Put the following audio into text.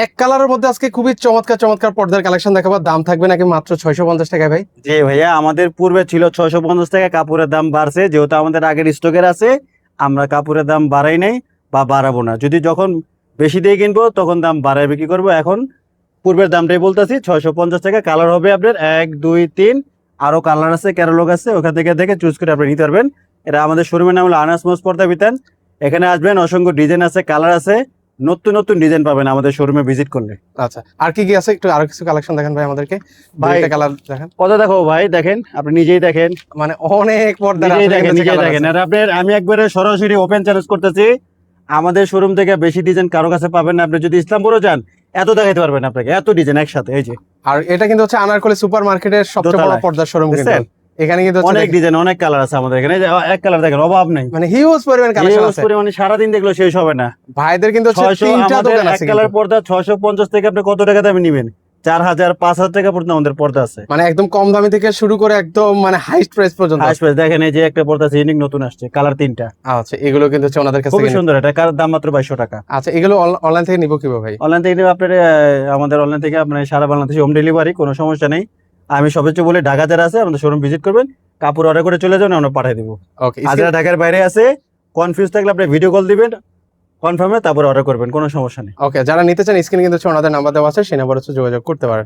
এক কালারের মধ্যে আজকে খুবই চমৎকার চমৎকার পর্দার কালেকশন দেখাবো। দাম থাকবে নাকি মাত্র 650 টাকায় ভাই? জি ভাইয়া, আমাদের পূর্বে ছিল 650 টাকা, কাপড়ের দাম বাড়ছে যেহেতু আমাদের আগের স্টকের আছে, আমরা কাপড়ের দাম বাড়াই নাই বা বাড়াবো না। যদি যখন বেশি দিয়ে কিনবো তখন দাম বাড়ায় বিক্রি করবো। এখন পূর্বের দামটাই বলতেছি, 650 টাকা। কালার হবে আপনার 1 2 3, আরো কালার আছে, ক্যাটালগ আছে, ওখান থেকে দেখে চুজ করে আপনি নিতে পারবেন। এটা আমাদের শোরুমের নাম হলো আনাস মোস পর্দা বিতান। এখানে আসবেন, অসংখ্য ডিজাইন আছে, কালার আছে, নতুন নতুন ডিজাইন পাবেন আমাদের শোরুমে ভিজিট করলে। আচ্ছা, আর কি কি আছে একটু আরো কিছু কালেকশন দেখেন ভাই আমাদেরকে। ভাই, ভাই কালার দেখেন, কত দেখো ভাই, দেখেন, আপনি নিজেই দেখেন, মানে অনেক পর্দা নিজেই দেখেন, নিজেই দেখেন। আর আপনার আমি একবারে সরাসরি ওপেন চ্যালেঞ্জ করতেছি, আমাদের শোরুম থেকে বেশি ডিজাইন কারো কাছে পাবেন না। আপনি যদি ইসলামপুরও যান, এত দেখাইতে পারবেন আপনাকে, এত ডিজাইন একসাথে। এই যে, আর এটা কিন্তু হচ্ছে আনারকলি সুপার মার্কেটের সবচেয়ে বড় দোতলায়। পর্দার শোরুম কিন্তু। বুঝছেন? এখানে কিন্তু হচ্ছে অনেক ডিজাইন, অনেক কালার আছে আমাদের এখানে। এই যে এক কালার দেখেন, অভাব নেই। মানে হিউজ পরিমাণ কালেকশন আছে। মানে সারাদিন দেখলো শেষ হবে না। ভাইদের কিন্তু হচ্ছে 600, তিনটা আমাদের দোকান এক আছে কালার কিন্তু। পর্দা 650 থেকে আপনি কত টাকা দামে নিবেন? 4000 5000 টাকা পর্যন্ত আমাদের পর্দা আছে। মানে একদম কম দামি থেকে শুরু করে একদম মানে হাইস্ট প্রাইস পর্যন্ত। হাইস্ট প্রাইস দেখেন, এই যে একটা পর্দা আছে, ইউনিক নতুন আসছে, কালার 3টা। আচ্ছা, এগুলো কিন্তু হচ্ছে ওনাদের কাছে খুবই থেকে সুন্দর, এটা কার দাম মাত্র 2200 টাকা। আচ্ছা, এগুলো অনলাইন থেকে নিবো কিভাবে ভাই? অনলাইন থেকে নিলে আপনার আমাদের অনলাইন থেকে আপনার সারা বাংলাদেশে হোম ডেলিভারি, কোনো সমস্যা নেই। আমি সবচেয়ে বলে ঢাকা যারা আছে আমাদের শোরুম ভিজিট করবেন, কাপড় অর্ডার করে চলে যাবেন, আমরা পাঠিয়ে দিব। ওকে, আর যারা ঢাকার বাইরে আছে, কনফিউজ থাকলে আপনি ভিডিও কল দিবেন কনফার্মে, তারপর অর্ডার করবেন, কোনো সমস্যা নেই। ওকে, যারা নিতে চান স্ক্রিনে কিন্তু হচ্ছে ওনাদের নাম্বার দেওয়া আছে, সেই নাম্বার হচ্ছে যোগাযোগ করতে পারেন।